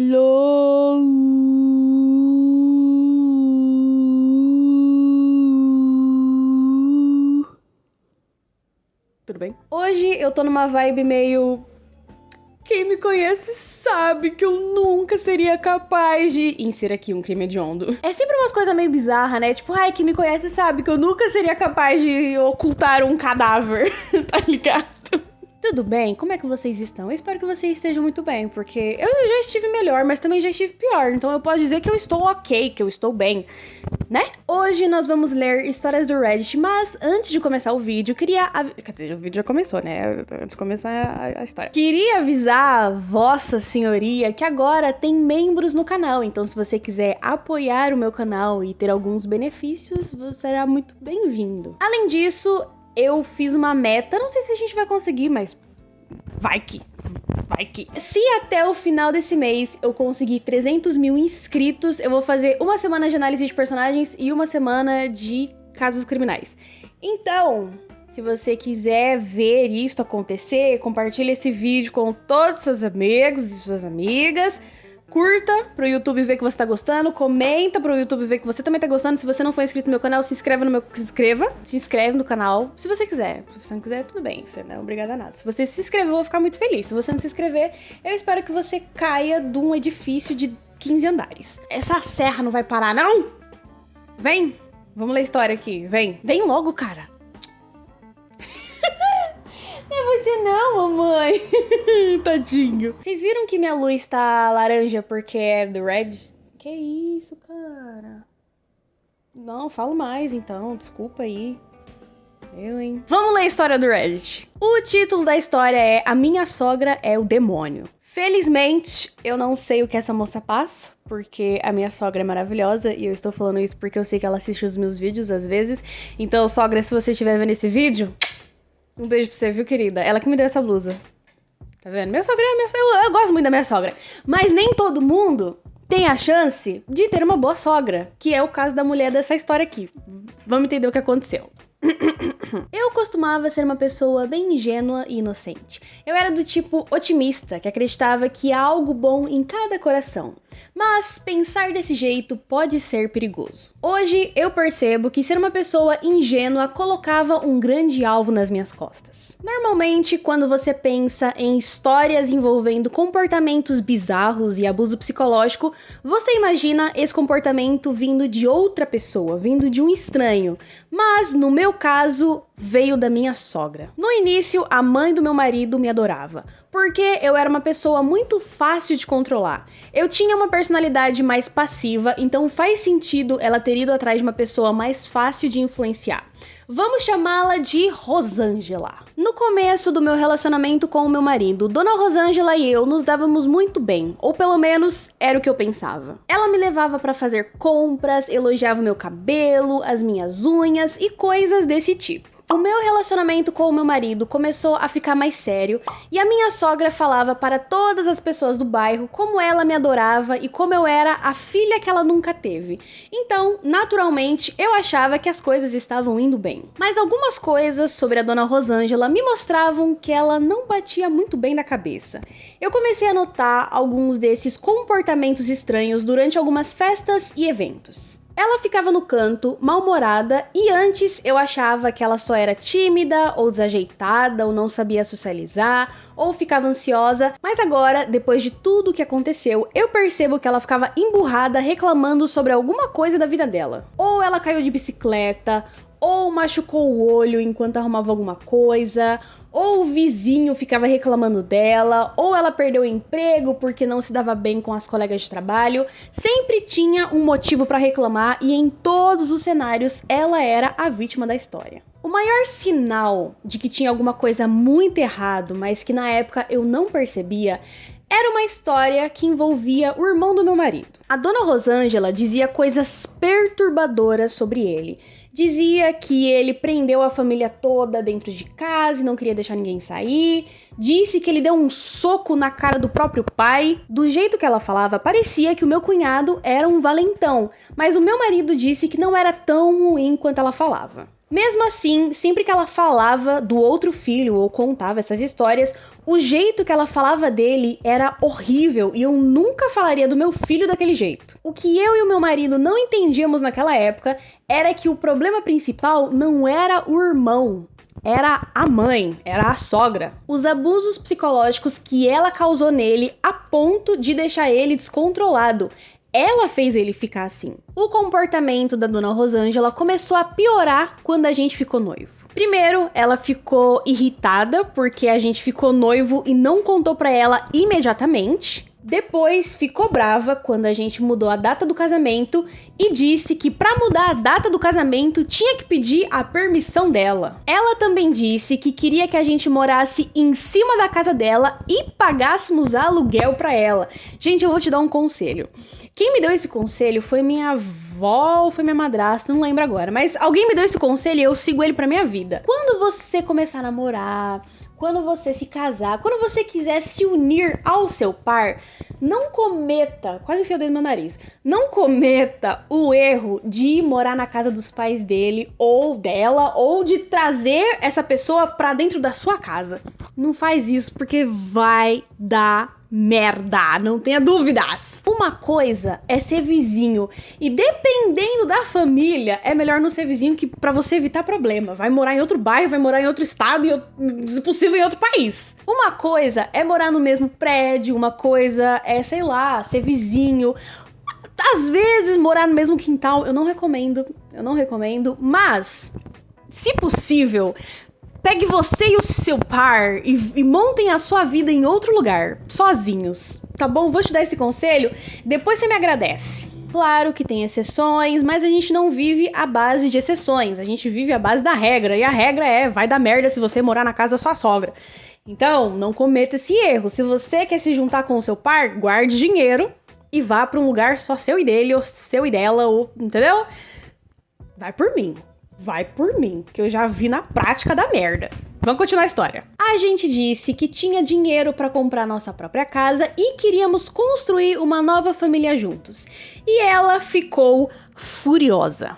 Hello! Tudo bem? Hoje eu tô numa vibe meio... Quem me conhece sabe que eu nunca seria capaz de... Insira aqui um crime hediondo. É sempre umas coisas meio bizarras, né? Tipo, ai, quem me conhece sabe que eu nunca seria capaz de ocultar um cadáver, tá ligado? Tudo bem? Como é que vocês estão? Eu espero que vocês estejam muito bem, porque eu já estive melhor, mas também já estive pior. Então eu posso dizer que eu estou ok, que eu estou bem, né? Hoje nós vamos ler histórias do Reddit, mas antes de começar o vídeo, queria... Quer dizer, o vídeo já começou, né? Antes de começar a história. Queria avisar Vossa Senhoria que agora tem membros no canal, então se você quiser apoiar o meu canal e ter alguns benefícios, você será muito bem-vindo. Além disso... Eu fiz uma meta, não sei se a gente vai conseguir, mas vai que. Se até o final desse mês eu conseguir 300 mil inscritos, eu vou fazer uma semana de análise de personagens e uma semana de casos criminais. Então, se você quiser ver isso acontecer, compartilhe esse vídeo com todos os seus amigos e suas amigas. Curta pro YouTube ver que você tá gostando, comenta pro YouTube ver que você também tá gostando. Se você não for inscrito no meu canal, se inscreve no canal, se você quiser. Se você não quiser, tudo bem, você não é obrigada a nada. Se você se inscrever, eu vou ficar muito feliz. Se você não se inscrever, eu espero que você caia de um edifício de 15 andares. Essa serra não vai parar, não? Vem, vamos ler a história aqui, vem logo, cara. Não é você não, mamãe. Tadinho. Vocês viram que minha luz tá laranja porque é do Red? Que isso, cara? Não, falo mais então, desculpa aí. Hein? Vamos ler a história do Reddit. O título da história é A Minha Sogra é o Demônio. Felizmente, eu não sei o que essa moça passa, porque a minha sogra é maravilhosa, e eu estou falando isso porque eu sei que ela assiste os meus vídeos às vezes. Então, sogra, se você estiver vendo esse vídeo... Um beijo pra você, viu, querida? Ela que me deu essa blusa. Tá vendo? Minha sogra é eu gosto muito da minha sogra. Mas nem todo mundo tem a chance de ter uma boa sogra. Que é o caso da mulher dessa história aqui. Vamos entender o que aconteceu. Eu costumava ser uma pessoa bem ingênua e inocente. Eu era do tipo otimista, que acreditava que há algo bom em cada coração. Mas pensar desse jeito pode ser perigoso. Hoje eu percebo que ser uma pessoa ingênua colocava um grande alvo nas minhas costas. Normalmente, quando você pensa em histórias envolvendo comportamentos bizarros e abuso psicológico, você imagina esse comportamento vindo de outra pessoa, vindo de um estranho. Mas, no meu caso, veio da minha sogra. No início, a mãe do meu marido me adorava, porque eu era uma pessoa muito fácil de controlar. Eu tinha uma personalidade mais passiva, então faz sentido ela ter ido atrás de uma pessoa mais fácil de influenciar. Vamos chamá-la de Rosângela. No começo do meu relacionamento com o meu marido, Dona Rosângela e eu nos dávamos muito bem, ou pelo menos era o que eu pensava. Ela me levava para fazer compras, elogiava o meu cabelo, as minhas unhas e coisas desse tipo. O meu relacionamento com o meu marido começou a ficar mais sério e a minha sogra falava para todas as pessoas do bairro como ela me adorava e como eu era a filha que ela nunca teve. Então, naturalmente, eu achava que as coisas estavam indo bem. Mas algumas coisas sobre a Dona Rosângela me mostravam que ela não batia muito bem da cabeça. Eu comecei a notar alguns desses comportamentos estranhos durante algumas festas e eventos. Ela ficava no canto, mal-humorada, e antes eu achava que ela só era tímida, ou desajeitada, ou não sabia socializar, ou ficava ansiosa, mas agora, depois de tudo o que aconteceu, eu percebo que ela ficava emburrada reclamando sobre alguma coisa da vida dela. Ou ela caiu de bicicleta, ou machucou o olho enquanto arrumava alguma coisa, ou o vizinho ficava reclamando dela, ou ela perdeu o emprego porque não se dava bem com as colegas de trabalho. Sempre tinha um motivo para reclamar e em todos os cenários ela era a vítima da história. O maior sinal de que tinha alguma coisa muito errado, mas que na época eu não percebia, era uma história que envolvia o irmão do meu marido. A Dona Rosângela dizia coisas perturbadoras sobre ele. Dizia que ele prendeu a família toda dentro de casa e não queria deixar ninguém sair. Disse que ele deu um soco na cara do próprio pai. Do jeito que ela falava, parecia que o meu cunhado era um valentão, mas o meu marido disse que não era tão ruim quanto ela falava. Mesmo assim, sempre que ela falava do outro filho ou contava essas histórias, O jeito que ela falava dele era horrível e eu nunca falaria do meu filho daquele jeito. O que eu e o meu marido não entendíamos naquela época era que o problema principal não era o irmão, era a mãe, era a sogra. Os abusos psicológicos que ela causou nele a ponto de deixar ele descontrolado. Ela fez ele ficar assim. O comportamento da dona Rosângela começou a piorar quando a gente ficou noivo. Primeiro, ela ficou irritada porque a gente ficou noivo e não contou pra ela imediatamente. Depois, ficou brava quando a gente mudou a data do casamento e disse que pra mudar a data do casamento tinha que pedir a permissão dela. Ela também disse que queria que a gente morasse em cima da casa dela e pagássemos aluguel pra ela. Gente, eu vou te dar um conselho. Quem me deu esse conselho foi minha avó ou foi minha madrasta, não lembro agora. Mas alguém me deu esse conselho e eu sigo ele pra minha vida. Quando você começar a namorar, quando você se casar, quando você quiser se unir ao seu par, não cometa, quase enfiei o dedo no meu nariz, não cometa o erro de ir morar na casa dos pais dele ou dela, ou de trazer essa pessoa pra dentro da sua casa. Não faz isso porque vai dar merda, não tenha dúvidas. Uma coisa é ser vizinho e dependendo da família, é melhor não ser vizinho que pra você evitar problema. Vai morar em outro bairro, vai morar em outro estado e, se possível, em outro país. Uma coisa é morar no mesmo prédio, uma coisa é, sei lá, ser vizinho. Às vezes, morar no mesmo quintal, eu não recomendo, mas, se possível, pegue você e o seu par e montem a sua vida em outro lugar, sozinhos, tá bom? Vou te dar esse conselho, depois você me agradece. Claro que tem exceções, mas a gente não vive à base de exceções, a gente vive à base da regra, e a regra é, vai dar merda se você morar na casa da sua sogra. Então, não cometa esse erro. Se você quer se juntar com o seu par, guarde dinheiro e vá pra um lugar só seu e dele, ou seu e dela, ou, entendeu? Vai por mim, que eu já vi na prática da merda. Vamos continuar a história. A gente disse que tinha dinheiro pra comprar nossa própria casa e queríamos construir uma nova família juntos. E ela ficou furiosa.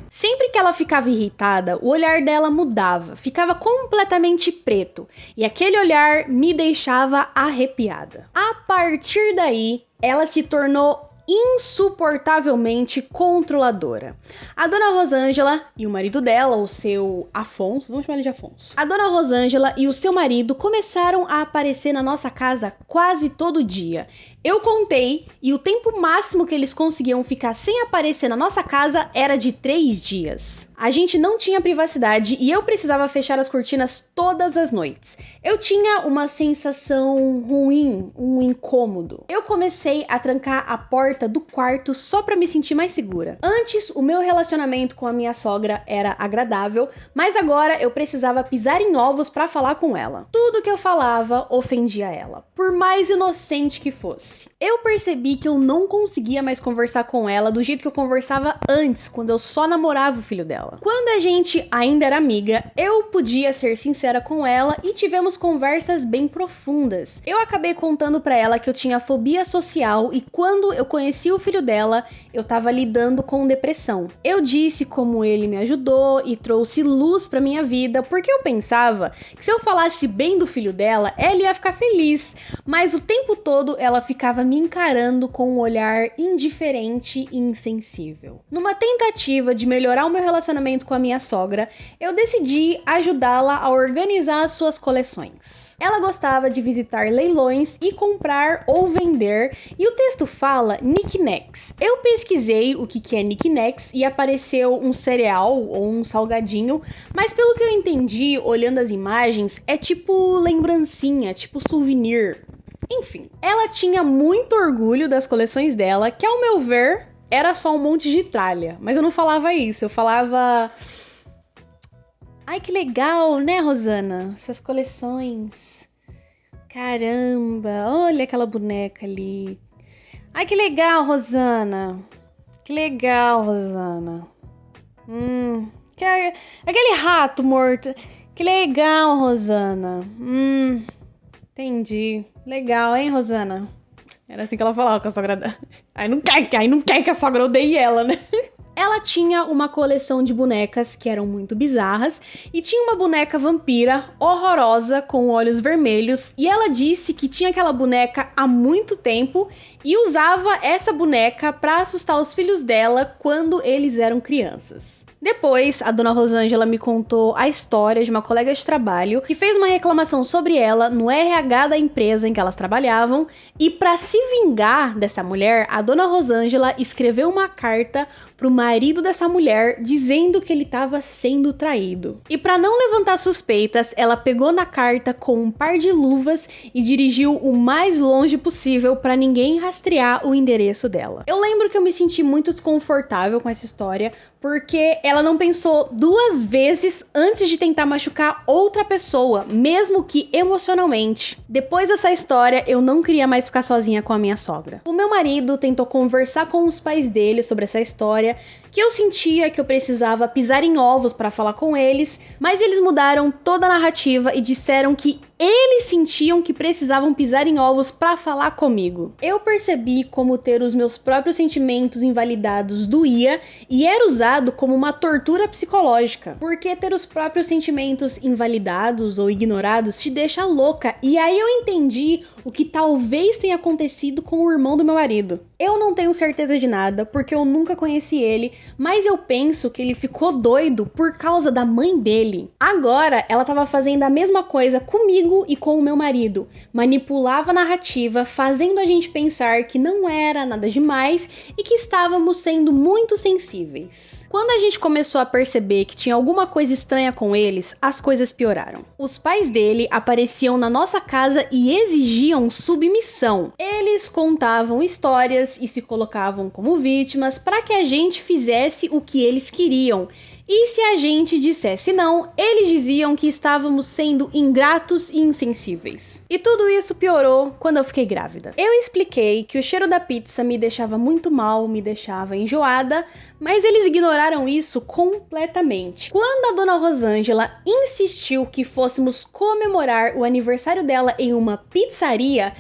Sempre que ela ficava irritada, o olhar dela mudava, ficava completamente preto. E aquele olhar me deixava arrepiada. A partir daí, ela se tornou insuportavelmente controladora. A dona Rosângela e o marido dela, o seu Afonso, vamos chamar ele de Afonso. A dona Rosângela e o seu marido começaram a aparecer na nossa casa quase todo dia. Eu contei e o tempo máximo que eles conseguiam ficar sem aparecer na nossa casa era de 3 dias. A gente não tinha privacidade e eu precisava fechar as cortinas todas as noites. Eu tinha uma sensação ruim, um incômodo. Eu comecei a trancar a porta do quarto só pra me sentir mais segura. Antes, o meu relacionamento com a minha sogra era agradável, mas agora eu precisava pisar em ovos pra falar com ela. Tudo que eu falava ofendia ela, por mais inocente que fosse. Eu percebi que eu não conseguia mais conversar com ela do jeito que eu conversava antes, quando eu só namorava o filho dela. Quando a gente ainda era amiga, eu podia ser sincera com ela e tivemos conversas bem profundas. Eu acabei contando pra ela que eu tinha fobia social e quando eu conheci o filho dela, eu tava lidando com depressão. Eu disse como ele me ajudou e trouxe luz pra minha vida, porque eu pensava que se eu falasse bem do filho dela, ela ia ficar feliz. Mas o tempo todo ela ficava me encarando com um olhar indiferente e insensível. Numa tentativa de melhorar o meu relacionamento com a minha sogra, eu decidi ajudá-la a organizar as suas coleções. Ela gostava de visitar leilões e comprar ou vender, e o texto fala knickknacks. Eu pesquisei o que é knickknacks e apareceu um cereal ou um salgadinho, mas pelo que eu entendi, olhando as imagens, é tipo lembrancinha, tipo souvenir. Enfim, ela tinha muito orgulho das coleções dela, que ao meu ver, era só um monte de tralha. Mas eu não falava isso, eu falava... Ai, que legal, né, Rosana? Essas coleções. Caramba, olha aquela boneca ali. Ai, que legal, Rosana. Que legal, Rosana. Aquele rato morto. Que legal, Rosana. Entendi. Legal, hein, Rosana? Era assim que ela falava com a sogra dela. Aí não quer que a sogra odeie ela, né? Ela tinha uma coleção de bonecas que eram muito bizarras e tinha uma boneca vampira horrorosa com olhos vermelhos e ela disse que tinha aquela boneca há muito tempo e usava essa boneca para assustar os filhos dela quando eles eram crianças. Depois, a dona Rosângela me contou a história de uma colega de trabalho que fez uma reclamação sobre ela no RH da empresa em que elas trabalhavam e para se vingar dessa mulher, a dona Rosângela escreveu uma carta pro marido dessa mulher dizendo que ele estava sendo traído. E para não levantar suspeitas, ela pegou na carta com um par de luvas e dirigiu o mais longe possível para ninguém rastrear o endereço dela. Eu lembro que eu me senti muito desconfortável com essa história, porque ela não pensou duas vezes antes de tentar machucar outra pessoa, mesmo que emocionalmente. Depois dessa história, eu não queria mais ficar sozinha com a minha sogra. O meu marido tentou conversar com os pais dele sobre essa história, que eu sentia que eu precisava pisar em ovos para falar com eles, mas eles mudaram toda a narrativa e disseram que eles sentiam que precisavam pisar em ovos para falar comigo. Eu percebi como ter os meus próprios sentimentos invalidados doía e era usado como uma tortura psicológica, porque ter os próprios sentimentos invalidados ou ignorados te deixa louca. E aí eu entendi o que talvez tenha acontecido com o irmão do meu marido. Eu não tenho certeza de nada, porque eu nunca conheci ele, mas eu penso que ele ficou doido por causa da mãe dele. Agora, ela estava fazendo a mesma coisa comigo e com o meu marido. Manipulava a narrativa, fazendo a gente pensar que não era nada demais e que estávamos sendo muito sensíveis. Quando a gente começou a perceber que tinha alguma coisa estranha com eles, as coisas pioraram. Os pais dele apareciam na nossa casa e exigiam submissão. Eles contavam histórias e se colocavam como vítimas para que a gente fizesse o que eles queriam. E se a gente dissesse não, eles diziam que estávamos sendo ingratos e insensíveis. E tudo isso piorou quando eu fiquei grávida. Eu expliquei que o cheiro da pizza me deixava muito mal, me deixava enjoada, mas eles ignoraram isso completamente. Quando a dona Rosângela insistiu que fôssemos comemorar o aniversário dela em uma pizzaria,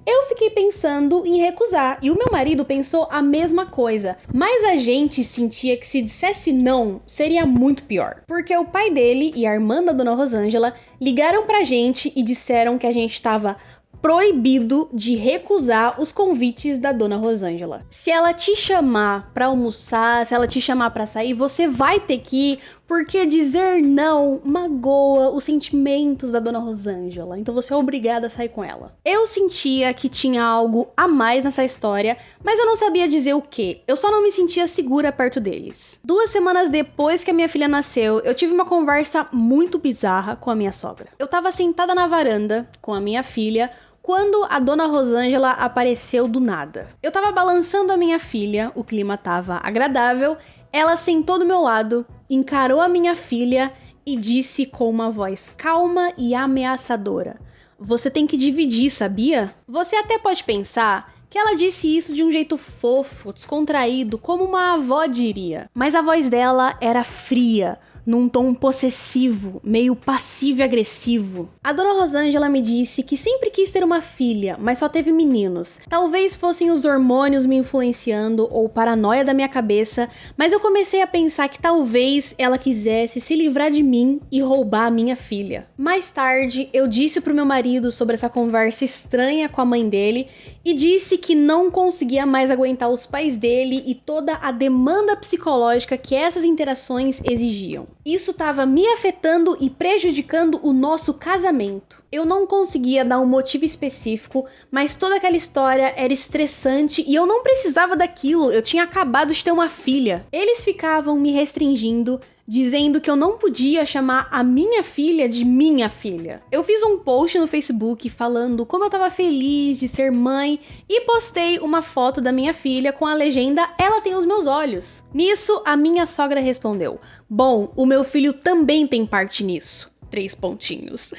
eu fiquei pensando em recusar, e o meu marido pensou a mesma coisa, mas a gente sentia que se dissesse não, seria muito pior. Porque o pai dele e a irmã da dona Rosângela ligaram pra gente e disseram que a gente estava proibido de recusar os convites da dona Rosângela. Se ela te chamar pra almoçar, se ela te chamar pra sair, você vai ter que ir, porque dizer não magoa os sentimentos da dona Rosângela, então você é obrigada a sair com ela. Eu sentia que tinha algo a mais nessa história, mas eu não sabia dizer o que. Eu só não me sentia segura perto deles. 2 semanas depois que a minha filha nasceu, eu tive uma conversa muito bizarra com a minha sogra. Eu tava sentada na varanda com a minha filha, quando a dona Rosângela apareceu do nada. Eu tava balançando a minha filha, o clima tava agradável, ela sentou do meu lado, encarou a minha filha e disse com uma voz calma e ameaçadora: "Você tem que dividir, sabia?" Você até pode pensar que ela disse isso de um jeito fofo, descontraído, como uma avó diria. Mas a voz dela era fria, num tom possessivo, meio passivo e agressivo. A dona Rosângela me disse que sempre quis ter uma filha, mas só teve meninos. Talvez fossem os hormônios me influenciando ou paranoia da minha cabeça, mas eu comecei a pensar que talvez ela quisesse se livrar de mim e roubar a minha filha. Mais tarde, eu disse pro meu marido sobre essa conversa estranha com a mãe dele e disse que não conseguia mais aguentar os pais dele e toda a demanda psicológica que essas interações exigiam. Isso estava me afetando e prejudicando o nosso casamento. Eu não conseguia dar um motivo específico, mas toda aquela história era estressante e eu não precisava daquilo, eu tinha acabado de ter uma filha. Eles ficavam me restringindo, dizendo que eu não podia chamar a minha filha de minha filha. Eu fiz um post no Facebook falando como eu tava feliz de ser mãe e postei uma foto da minha filha com a legenda "Ela tem os meus olhos". Nisso, a minha sogra respondeu: "Bom, o meu filho também tem parte nisso". 3 pontinhos.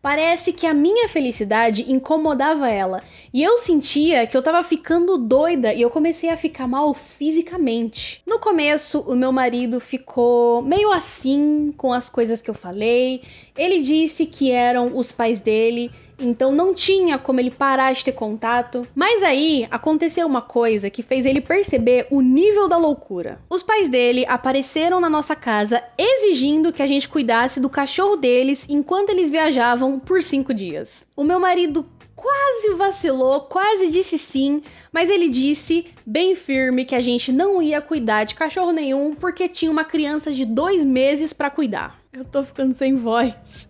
Parece que a minha felicidade incomodava ela, e eu sentia que eu tava ficando doida e eu comecei a ficar mal fisicamente. No começo, o meu marido ficou meio assim com as coisas que eu falei. Ele disse que eram os pais dele então não tinha como ele parar de ter contato. Mas aí aconteceu uma coisa que fez ele perceber o nível da loucura. Os pais dele apareceram na nossa casa exigindo que a gente cuidasse do cachorro deles enquanto eles viajavam por 5 dias. O meu marido quase vacilou, quase disse sim, mas ele disse bem firme que a gente não ia cuidar de cachorro nenhum porque tinha uma criança de 2 meses pra cuidar. Eu tô ficando sem voz.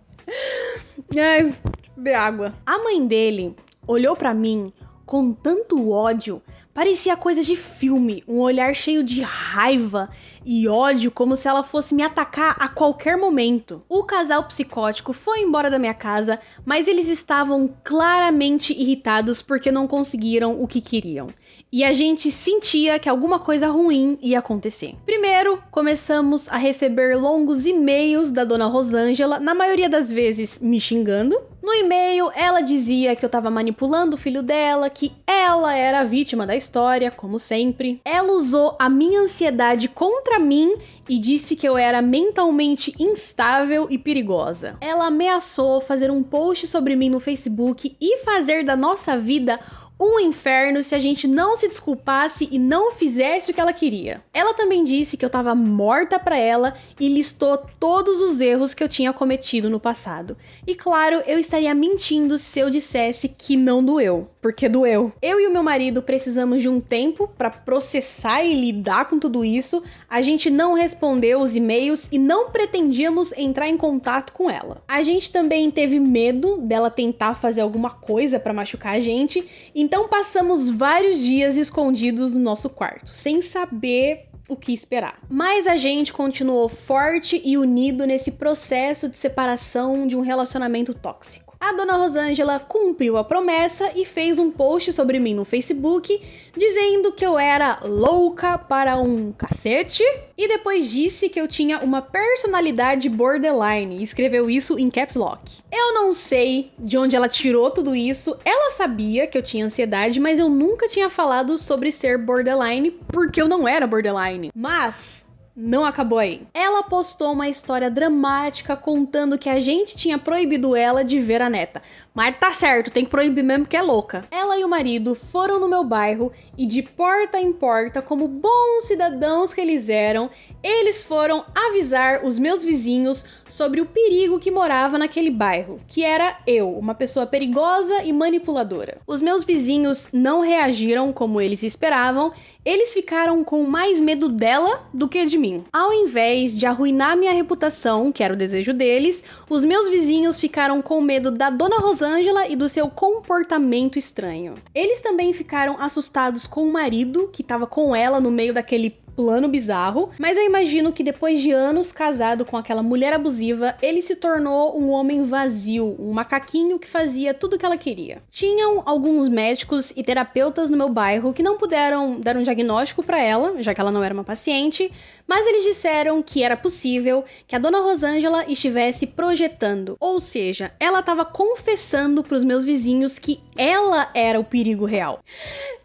Ai, beber água. A mãe dele olhou pra mim com tanto ódio, parecia coisa de filme, um olhar cheio de raiva e ódio, como se ela fosse me atacar a qualquer momento. O casal psicótico foi embora da minha casa, mas eles estavam claramente irritados porque não conseguiram o que queriam. E a gente sentia que alguma coisa ruim ia acontecer. Primeiro, começamos a receber longos e-mails da dona Rosângela, na maioria das vezes me xingando. No e-mail, ela dizia que eu tava manipulando o filho dela, que ela era a vítima da história, como sempre. Ela usou a minha ansiedade contra mim e disse que eu era mentalmente instável e perigosa. Ela ameaçou fazer um post sobre mim no Facebook e fazer da nossa vida um inferno se a gente não se desculpasse e não fizesse o que ela queria. Ela também disse que eu tava morta pra ela e listou todos os erros que eu tinha cometido no passado. E claro, eu estaria mentindo se eu dissesse que não doeu, porque doeu. Eu e o meu marido precisamos de um tempo pra processar e lidar com tudo isso. A gente não respondeu os e-mails e não pretendíamos entrar em contato com ela. A gente também teve medo dela tentar fazer alguma coisa pra machucar a gente, então passamos vários dias escondidos no nosso quarto, sem saber o que esperar. Mas a gente continuou forte e unido nesse processo de separação de um relacionamento tóxico. A dona Rosângela cumpriu a promessa e fez um post sobre mim no Facebook, dizendo que eu era louca para um cacete, e depois disse que eu tinha uma personalidade borderline, e escreveu isso em caps lock. Eu não sei de onde ela tirou tudo isso, ela sabia que eu tinha ansiedade, mas eu nunca tinha falado sobre ser borderline, porque eu não era borderline. Mas não acabou aí. Ela postou uma história dramática contando que a gente tinha proibido ela de ver a neta. Mas tá certo, tem que proibir mesmo que é louca. Ela e o marido foram no meu bairro e de porta em porta, como bons cidadãos que eles eram, eles foram avisar os meus vizinhos sobre o perigo que morava naquele bairro, que era eu, uma pessoa perigosa e manipuladora. Os meus vizinhos não reagiram como eles esperavam, eles ficaram com mais medo dela do que de mim. Ao invés de arruinar minha reputação, que era o desejo deles, os meus vizinhos ficaram com medo da dona Rosângela e do seu comportamento estranho. Eles também ficaram assustados com o marido, que estava com ela no meio daquele plano bizarro, mas eu imagino que depois de anos casado com aquela mulher abusiva, ele se tornou um homem vazio, um macaquinho que fazia tudo o que ela queria. Tinham alguns médicos e terapeutas no meu bairro que não puderam dar um diagnóstico para ela, já que ela não era uma paciente, mas eles disseram que era possível que a dona Rosângela estivesse projetando, ou seja, ela estava confessando para os meus vizinhos que ela era o perigo real.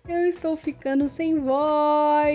Eu estou ficando sem voz.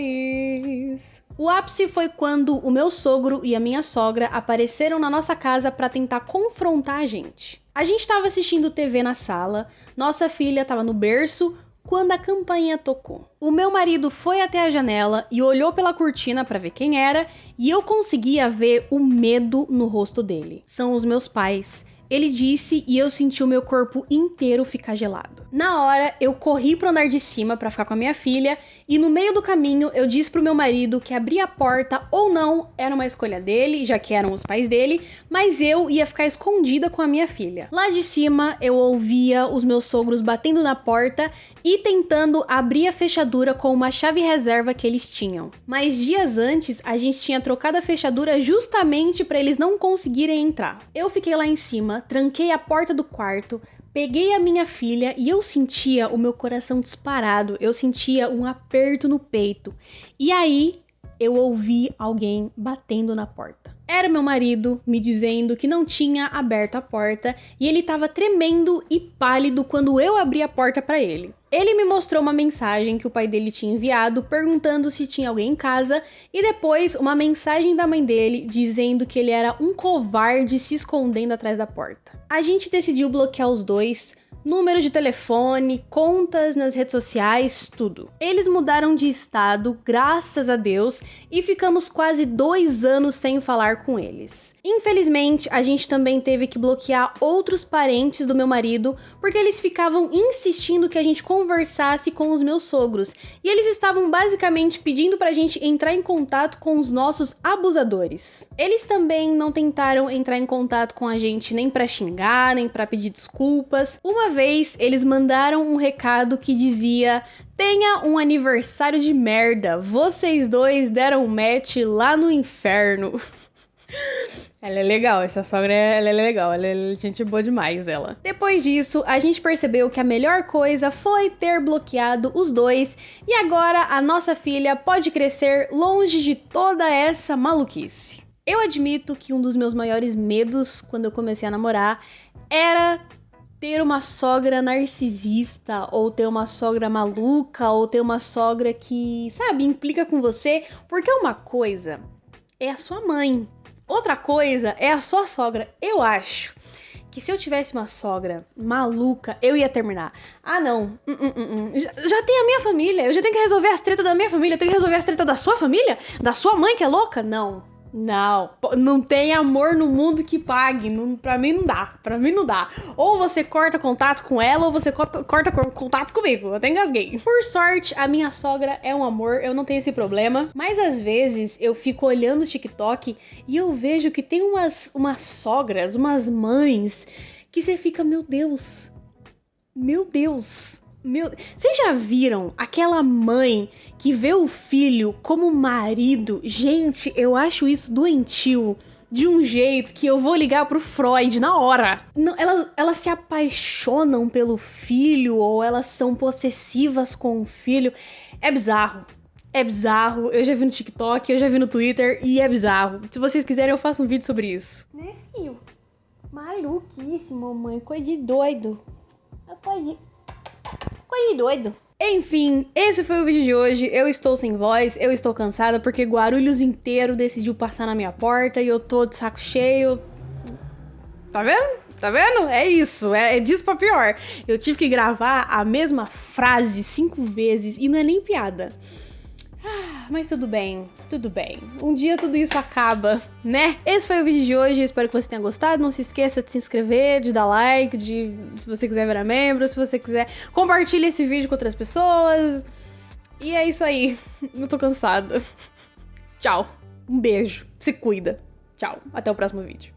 O ápice foi quando o meu sogro e a minha sogra apareceram na nossa casa para tentar confrontar a gente. A gente estava assistindo TV na sala, nossa filha estava no berço, quando a campainha tocou. O meu marido foi até a janela e olhou pela cortina para ver quem era, e eu conseguia ver o medo no rosto dele. São os meus pais. Ele disse e eu senti o meu corpo inteiro ficar gelado. Na hora, eu corri pro andar de cima pra ficar com a minha filha e no meio do caminho eu disse pro meu marido que abrir a porta ou não era uma escolha dele, já que eram os pais dele, mas eu ia ficar escondida com a minha filha. Lá de cima, eu ouvia os meus sogros batendo na porta e tentando abrir a fechadura com uma chave reserva que eles tinham. Mas dias antes, a gente tinha trocado a fechadura justamente para eles não conseguirem entrar. Eu fiquei lá em cima, tranquei a porta do quarto, peguei a minha filha e eu sentia o meu coração disparado, eu sentia um aperto no peito. E aí, eu ouvi alguém batendo na porta. Era meu marido me dizendo que não tinha aberto a porta e ele estava tremendo e pálido quando eu abri a porta para ele. Ele me mostrou uma mensagem que o pai dele tinha enviado perguntando se tinha alguém em casa e depois uma mensagem da mãe dele dizendo que ele era um covarde se escondendo atrás da porta. A gente decidiu bloquear os dois, número de telefone, contas nas redes sociais, tudo. Eles mudaram de estado, graças a Deus, e ficamos quase 2 anos sem falar com eles. Infelizmente, a gente também teve que bloquear outros parentes do meu marido, porque eles ficavam insistindo que a gente conversasse com os meus sogros, e eles estavam basicamente pedindo pra gente entrar em contato com os nossos abusadores. Eles também não tentaram entrar em contato com a gente nem pra xingar, nem pra pedir desculpas. Uma vez, eles mandaram um recado que dizia: tenha um aniversário de merda, vocês dois deram um match lá no inferno. Ela é legal, essa sogra ela é legal, ela é gente boa demais, ela. Depois disso, a gente percebeu que a melhor coisa foi ter bloqueado os dois, e agora a nossa filha pode crescer longe de toda essa maluquice. Eu admito que um dos meus maiores medos quando eu comecei a namorar era ter uma sogra narcisista, ou ter uma sogra maluca, ou ter uma sogra que, sabe, implica com você, porque uma coisa é a sua mãe, outra coisa é a sua sogra. Eu acho que se eu tivesse uma sogra maluca, eu ia terminar. Ah, não. Já tem a minha família, eu já tenho que resolver as tretas da minha família, eu tenho que resolver as tretas da sua família? Da sua mãe que é louca? Não tem amor no mundo que pague, pra mim não dá, ou você corta contato com ela, ou você corta contato comigo, eu até engasguei. Por sorte, a minha sogra é um amor, eu não tenho esse problema, mas às vezes eu fico olhando o TikTok e eu vejo que tem umas sogras, umas mães, que você fica, meu Deus, vocês já viram aquela mãe que vê o filho como marido? Gente, eu acho isso doentio de um jeito que eu vou ligar pro Freud na hora. Não, elas se apaixonam pelo filho, ou elas são possessivas com o filho. É bizarro. Eu já vi no TikTok, eu já vi no Twitter, e é bizarro. Se vocês quiserem, eu faço um vídeo sobre isso. Né, filho? Maluquice, mamãe. Coisa de doido. Coisa de doido. Enfim, esse foi o vídeo de hoje. Eu estou sem voz, eu estou cansada porque Guarulhos inteiro decidiu passar na minha porta e eu tô de saco cheio. Tá vendo? Tá vendo? É isso, é disso pra pior. Eu tive que gravar a mesma frase 5 vezes e não é nem piada. Mas tudo bem. Um dia tudo isso acaba, né? Esse foi o vídeo de hoje, espero que você tenha gostado. Não se esqueça de se inscrever, de dar like, se você quiser virar membro, se você quiser, compartilhe esse vídeo com outras pessoas. E é isso aí. Eu tô cansada. Tchau. Um beijo. Se cuida. Tchau. Até o próximo vídeo.